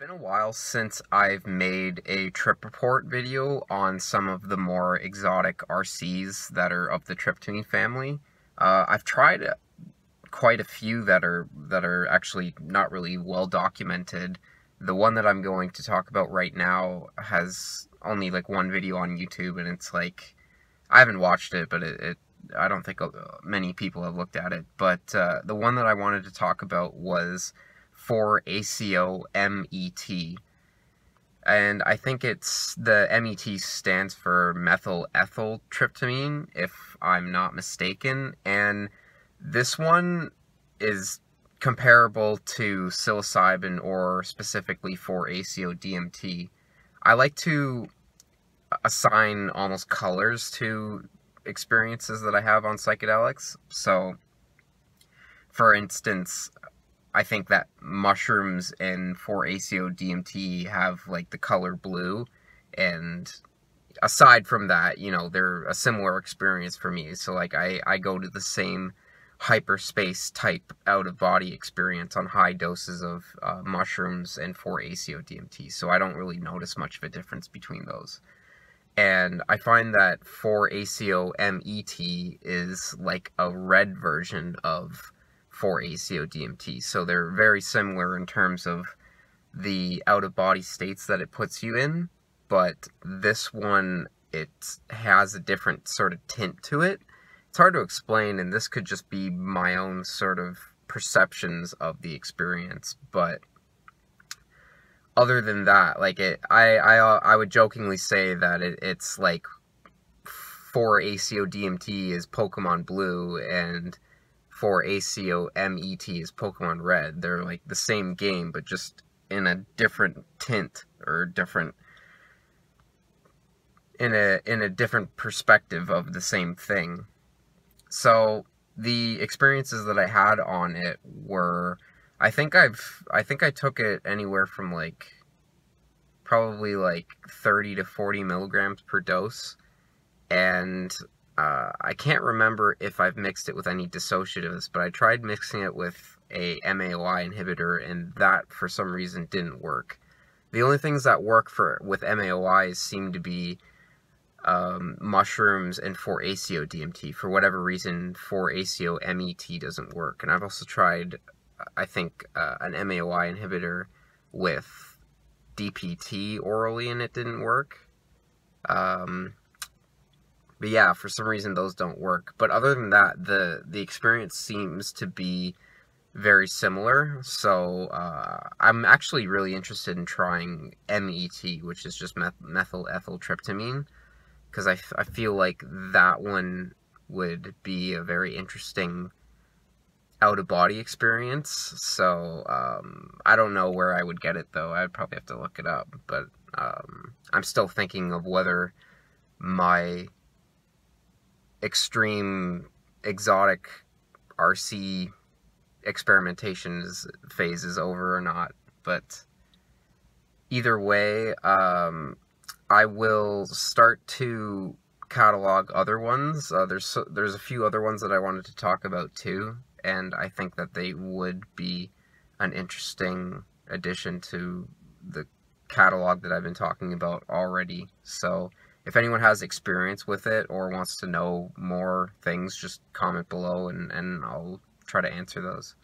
Been a while since I've made a trip report video on some of the more exotic RCs that are of the tryptamine family. I've tried quite a few that are actually not really well documented. The one that I'm going to talk about right now has only like one video on YouTube, and it's like I haven't watched it, but I don't think many people have looked at it. But the one that I wanted to talk about was for ACO MET. And I think it's the MET stands for methyl ethyl tryptamine, if I'm not mistaken. And this one is comparable to psilocybin, or specifically for ACO DMT. I like to assign almost colors to experiences that I have on psychedelics. So, for instance, I think that mushrooms and for ACO DMT have like the color blue, and aside from that, they're a similar experience for me. So like I go to the same hyperspace type out of body experience on high doses of mushrooms and for ACO DMT. So I don't really notice much of a difference between those. And I find that for ACO MET is like a red version of for ACO DMT. So they're very similar in terms of the out-of-body states that it puts you in, but this one, it has a different sort of tint to it. It's hard to explain, and this could just be my own sort of perceptions of the experience, but other than that, like I would jokingly say that it's like for ACO DMT is Pokemon Blue, and for ACO MET is Pokemon Red. They're like the same game, but just in a different tint, or different in a different perspective of the same thing. So the experiences that I had on it were, I think I took it anywhere from like probably like 30 to 40 milligrams per dose, and I can't remember if I've mixed it with any dissociatives, but I tried mixing it with a MAOI inhibitor, and that for some reason didn't work. The only things that work with MAOIs seem to be mushrooms and for ACO DMT. For whatever reason, for ACO MET doesn't work. And I've also tried, I think, an MAOI inhibitor with DPT orally, and it didn't work. But yeah, for some reason those don't work. But other than that, the experience seems to be very similar. So I'm actually really interested in trying MET, which is just methyl ethyl tryptamine, because I feel like that one would be a very interesting out-of-body experience. So I don't know where I would get it, though. I'd probably have to look it up. But I'm still thinking of whether my extreme exotic RC experimentation phase is over or not. But either way, I will start to catalog other ones. There's a few other ones that I wanted to talk about too, and I think that they would be an interesting addition to the catalog that I've been talking about already. So if anyone has experience with it or wants to know more things, just comment below, and I'll try to answer those.